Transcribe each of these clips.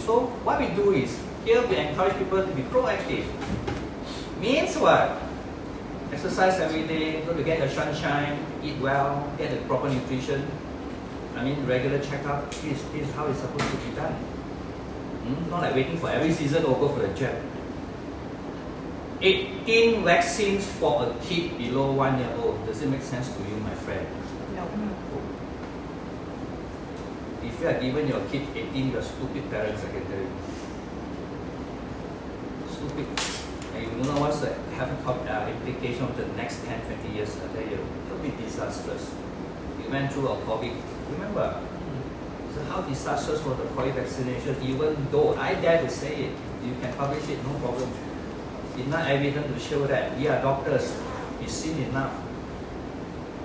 So what we do is, here we encourage people to be proactive. Means what? Exercise every day, go to get your sunshine, eat well, get the proper nutrition. I mean, regular checkup. This is how it's supposed to be done. Not like waiting for every season to go for the jab. 18 vaccines for a kid below 1 year old. Does it make sense to you, my friend? No. If you are given your kid 18, you're stupid parents, I can tell you. Stupid. And you don't know what's the implication of the next 10, 20 years. I tell you, it'll be disastrous. We went through a COVID. Remember? So how disastrous was the COVID vaccination, even though I dare to say it, you can publish it, no problem. Enough evidence to show that we are doctors, we've seen enough.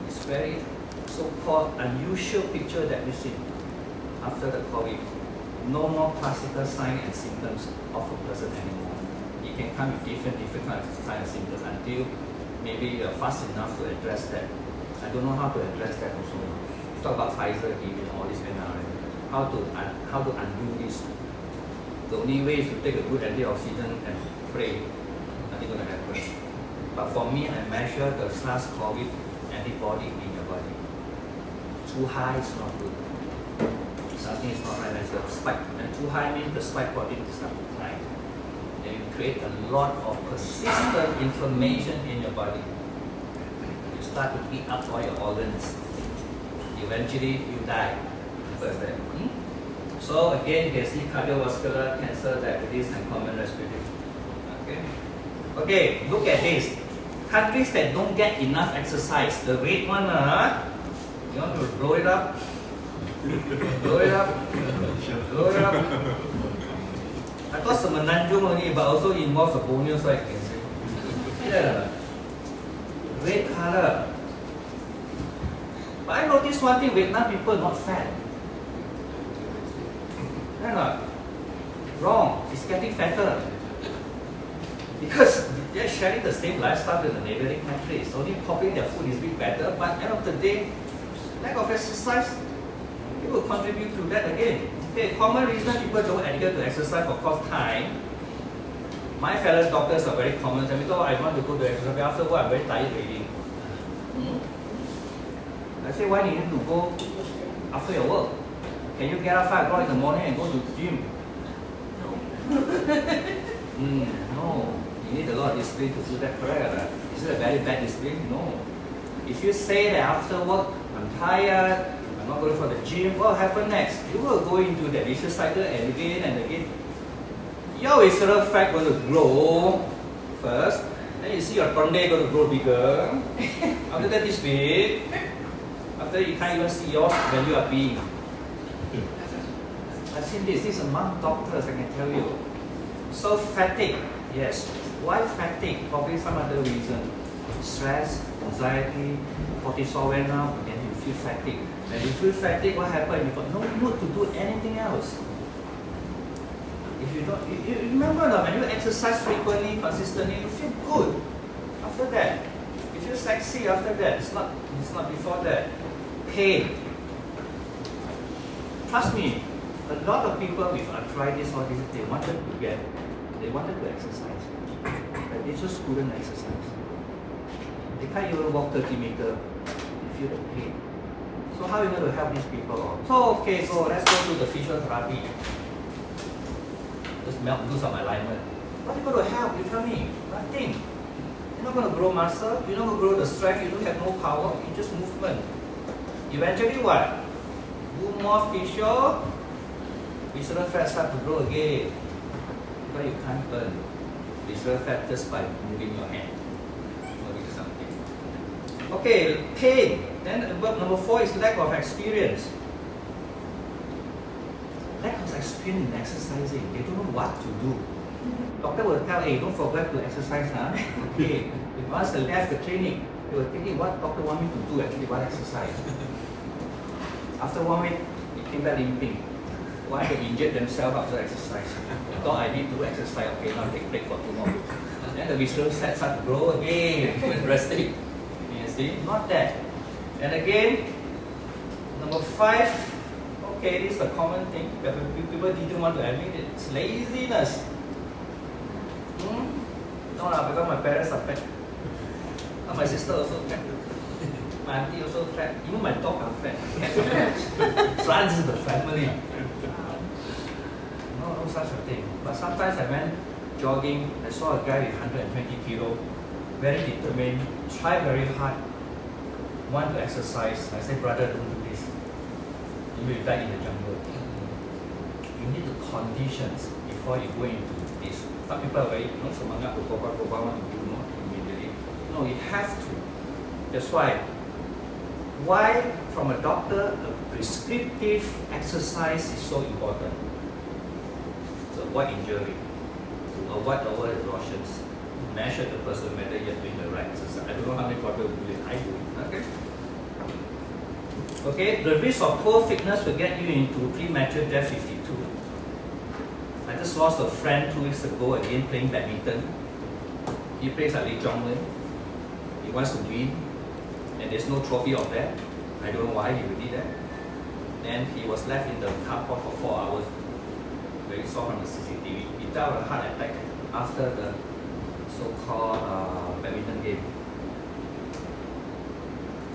It's very so-called unusual picture that we see after the COVID. No more classical signs and symptoms of a person anymore. It can come with different kinds of signs and symptoms until maybe you're fast enough to address that. I don't know how to address that also. Talk about Pfizer giving all this mRNA. How to undo this? The only way is to take a good antioxidant and pray. Nothing going to happen. But for me, I measure the SARS-CoV antibody in your body. Too high is not good. Something is not right. There's a spike, and too high means the spike protein is not high. And you create a lot of persistent inflammation in your body. You start to eat up all your organs. Eventually, you die. So again, you can see cardiovascular, cancer, diabetes, and common respiratory. Okay, look at this. Countries that don't get enough exercise, the red one, you want to blow it up? Blow it up? Blow it up? I thought Semenanjung only, but also involves the Borneo side, you can see. Yeah. Red color. But I noticed one thing, Vietnam people not fat. They're not. Wrong. It's getting fatter. Because they're sharing the same lifestyle with the neighboring countries. Only probably their food is a bit better, but at the end of the day, lack of exercise, it will contribute to that again. Okay, common reason people don't adhere to exercise for cost time. My fellow doctors are very common. Tell me, oh, I want to go to exercise, but after work I'm very tired already. I say, why do you need to go after your work? Can you get up 5 o'clock in the morning and go to the gym? No. No. You need a lot of discipline to do that, correct? Is it a very bad discipline? No. If you say that after work, I'm tired, I'm not going for the gym, what will happen next? You will go into the vicious cycle and again. Your visceral fat going to grow first, then you see your tongue going to grow bigger, after that this big, after you can't even see your value of being. I've seen this is among doctors, I can tell you. So fatigue, yes. Why fatigue? Probably some other reason. Stress, anxiety, cortisol went up, and you feel fatigue. When you feel fatigue, what happens? You got no mood to do anything else. If you don't, you remember when you exercise frequently, consistently, you feel good. After that, you feel sexy. After that, it's not before that. Pain. Trust me, a lot of people with arthritis or this, they wanted to exercise, but they just couldn't exercise. They can't even walk 30 meters. They feel the pain. So how are you going to help these people out? So okay, so let's go to the physiotherapy. Just do some alignment. What are you going to help? You tell me. Nothing. You're not going to grow muscle. You're not going to grow the strength. You don't have no power. It's just movement. Eventually what? Do more physio. Visceral fat start to grow again. But you can't burn visceral fat just by moving your hand or doing something. Okay, pain. Then number 4 is lack of experience. Lack of experience in exercising. They don't know what to do. Doctor will tell, hey, don't forget to exercise, huh? Okay. Once they left the clinic, they were thinking, what doctor want me to do actually, what exercise? After 1 week, they came back limping. Why they inject themselves after exercise? Thought I need to exercise, okay, now take break for 2 more weeks. Then the visceral fat start to grow again, when resting. You see, not that. And again, number 5, Okay, this is a common thing, but people didn't want to admit it. It's laziness. No, because my parents are fat. And my sister also fat. My auntie also fat. Even my dog are fat. So this is the family. No such a thing. But sometimes I went jogging, I saw a guy with 120 kilo, very determined, try very hard, want to exercise. I say, brother, don't do this. You will die in the jungle. You need the conditions before you go into this. Some people are very, semangat, want to do not immediately. No, you have to. That's why from a doctor, a prescriptive exercise is so important. To avoid injury, to avoid over-exhaustions, measure the person whether you're doing the right exercise. I don't know how many people do it, I do it. Okay, the risk of poor fitness will get you into premature death 52. I just lost a friend 2 weeks ago again playing badminton. He plays at Lee Jong-Wei. He wants to win, and there's no trophy of that. I don't know why he did that. Then he was left in the car park for 4 hours. We saw from the CCTV. He died of a heart attack after the so-called badminton game.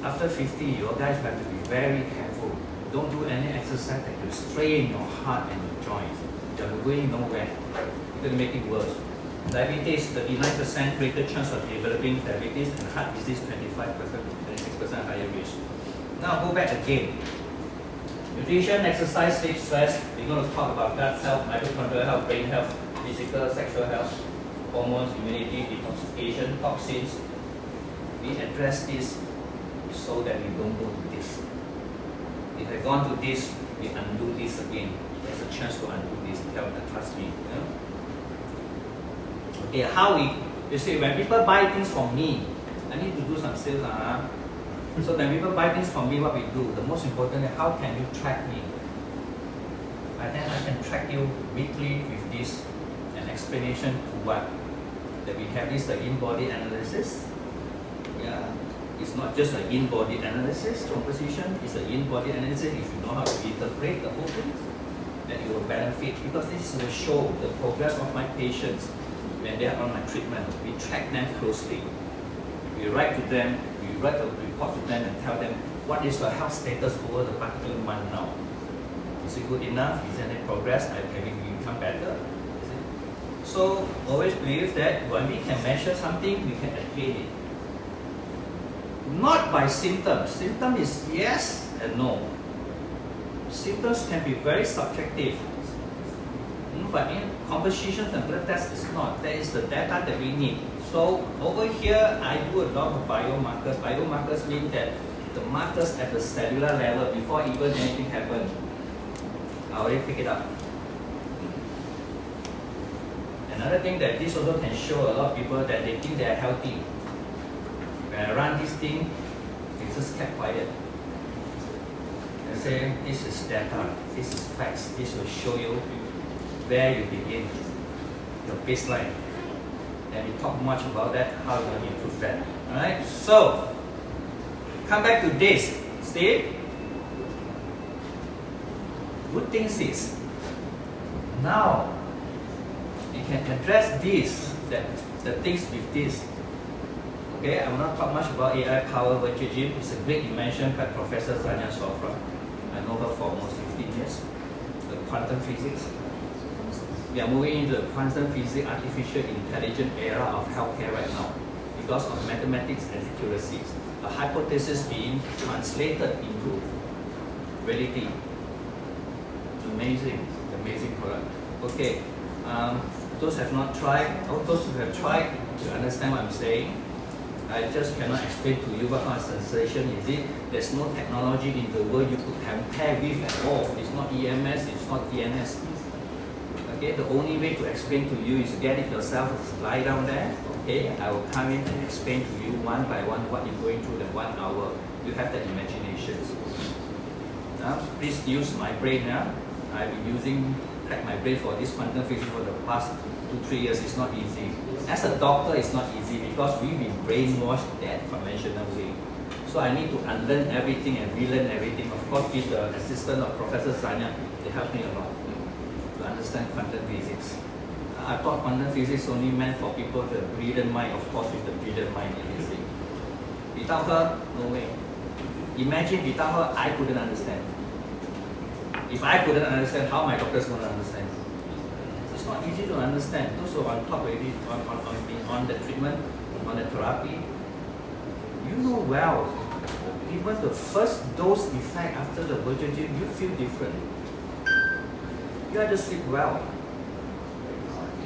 After 50, you guys have to be very careful. Don't do any exercise that will strain your heart and your joints. You're going nowhere. You're going to make it worse. Diabetes, 39% greater chance of developing diabetes, and heart disease, 25%, 26% higher risk. Now go back again. Nutrition, exercise, sleep, stress. We're going to talk about gut health, mitochondrial health, brain health, physical, sexual health, hormones, immunity, detoxification, toxins. We address this so that we don't go to this. If I gone to this, we undo this again. There's a chance to undo this. Trust me. Okay, how you see, when people buy things from me, I need to do some sales. So when people buy things from me, what we do, the most important is how can you track me? And then I can track you weekly with this, an explanation to what? That we have this in-body analysis. Yeah. It's not just an in-body analysis composition, it's an in-body analysis. If you know how to interpret the whole thing, then you will benefit, because this will show the progress of my patients when they are on my treatment. We track them closely. We write to them, we write a report to them and tell them what is the health status over the particular month now. Is it good enough? Is there any progress? Can we become better? So always believe that when we can measure something, we can attain it. Not by symptoms. Symptom is yes and no. Symptoms can be very subjective. But in compositions and blood tests, it's not. That is the data that we need. So over here, I do a lot of biomarkers. Biomarkers mean that the markers at the cellular level, before even anything happens, I already pick it up. Another thing that this also can show a lot of people that they think they are healthy. When I run this thing, they just kept quiet. They say, this is data, this is facts, this will show you where you begin, your baseline. And we talk much about that, how you can improve that. Alright, so, come back to this. See? Good thing is, now, you can address this, the things with this. Okay, I will not talk much about AI power virtual gym. It's a great invention by Professor Zanya Sofra. I know her for almost 15 years. The quantum physics. We are moving into the quantum physics, artificial intelligence era of healthcare right now because of mathematics and accuracies. A hypothesis being translated into reality. Amazing, amazing product. Okay, those have not tried, or those who have tried to understand what I'm saying, I just cannot explain to you what kind of sensation is it. There's no technology in the world you could compare with at all. It's not EMS, it's not DNS. Okay, the only way to explain to you is get it yourself, lie down there. Okay, I will come in and explain to you one by one what you're going through the 1 hour. You have the imaginations. Now, please use my brain now. I've been crack my brain for this quantum physics for the past 2-3 years. It's not easy. As a doctor, it's not easy because we've been brainwashed that conventional way. So I need to unlearn everything and relearn everything. Of course, with the assistant of Professor Sanya, they helped me a lot to understand quantum physics. I thought quantum physics only meant for people with a brilliant mind, of course with the brilliant mind, you see. Without her, no way. Imagine without her, I couldn't understand. If I couldn't understand, how my doctors going to understand? It's not easy to understand. Those who are on top already, on the treatment, on the therapy, you know well, even the first dose effect after the virtual gym, you feel different. You have to sleep well.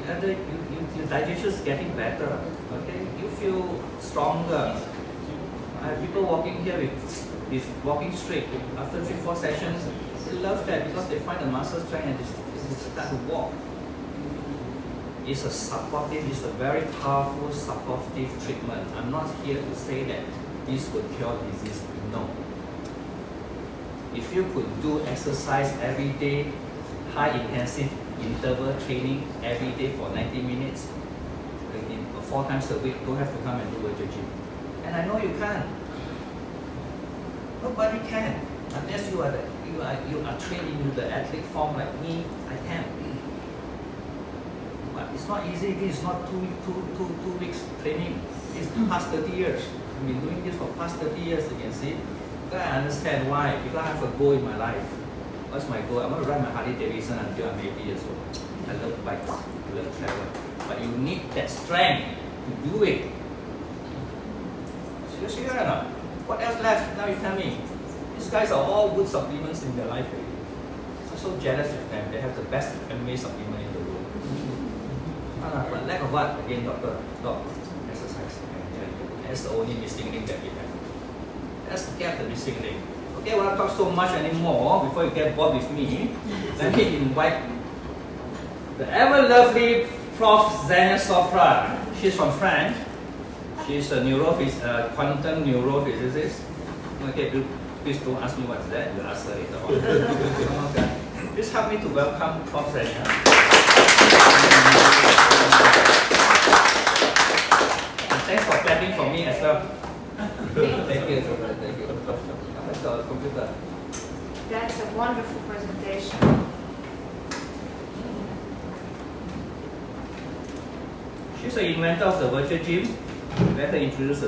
Your digestion is getting better. Okay, you feel stronger. People walking here with walking straight after 3-4 sessions, they love that because they find the muscle strength and they start to walk. It's a supportive, it's a very powerful supportive treatment. I'm not here to say that this would cure disease. No. If you could do exercise every day, high intensive interval training every day for 90 minutes, 4 times a week, don't have to come and do virtual gym. And I know you can. Nobody can. Unless you are trained in the athlete form like me, I can. But it's not easy. This is not two weeks training. It's past 30 years. I've been doing this for past 30 years, you can see. Because I understand why. Because I have a goal in my life. What's my goal? I want to ride my Harley Davidson until I'm 80 years old. I love bikes, I love travel. But you need that strength to do it. Seriously or not? What else left? Now you tell me. These guys are all good supplements in their life already. I'm so jealous of them. They have the best MMA supplement in the world. But lack of what? Again, doctor, exercise. That's the only missing link that we have. Let's get the missing link. Okay, I will not talk so much anymore before you get bored with me. Let me invite the ever lovely Prof. Xenia Sofra. She's from France. She's a quantum neurophysicist. Okay, please don't ask me what's that. You ask her later on. Okay. Please help me to welcome Prof. Xenia. And thanks for clapping for me as well. Thank you. Thank you. The computer. That's a wonderful presentation. She's an inventor of the virtual gym. Let her introduce herself.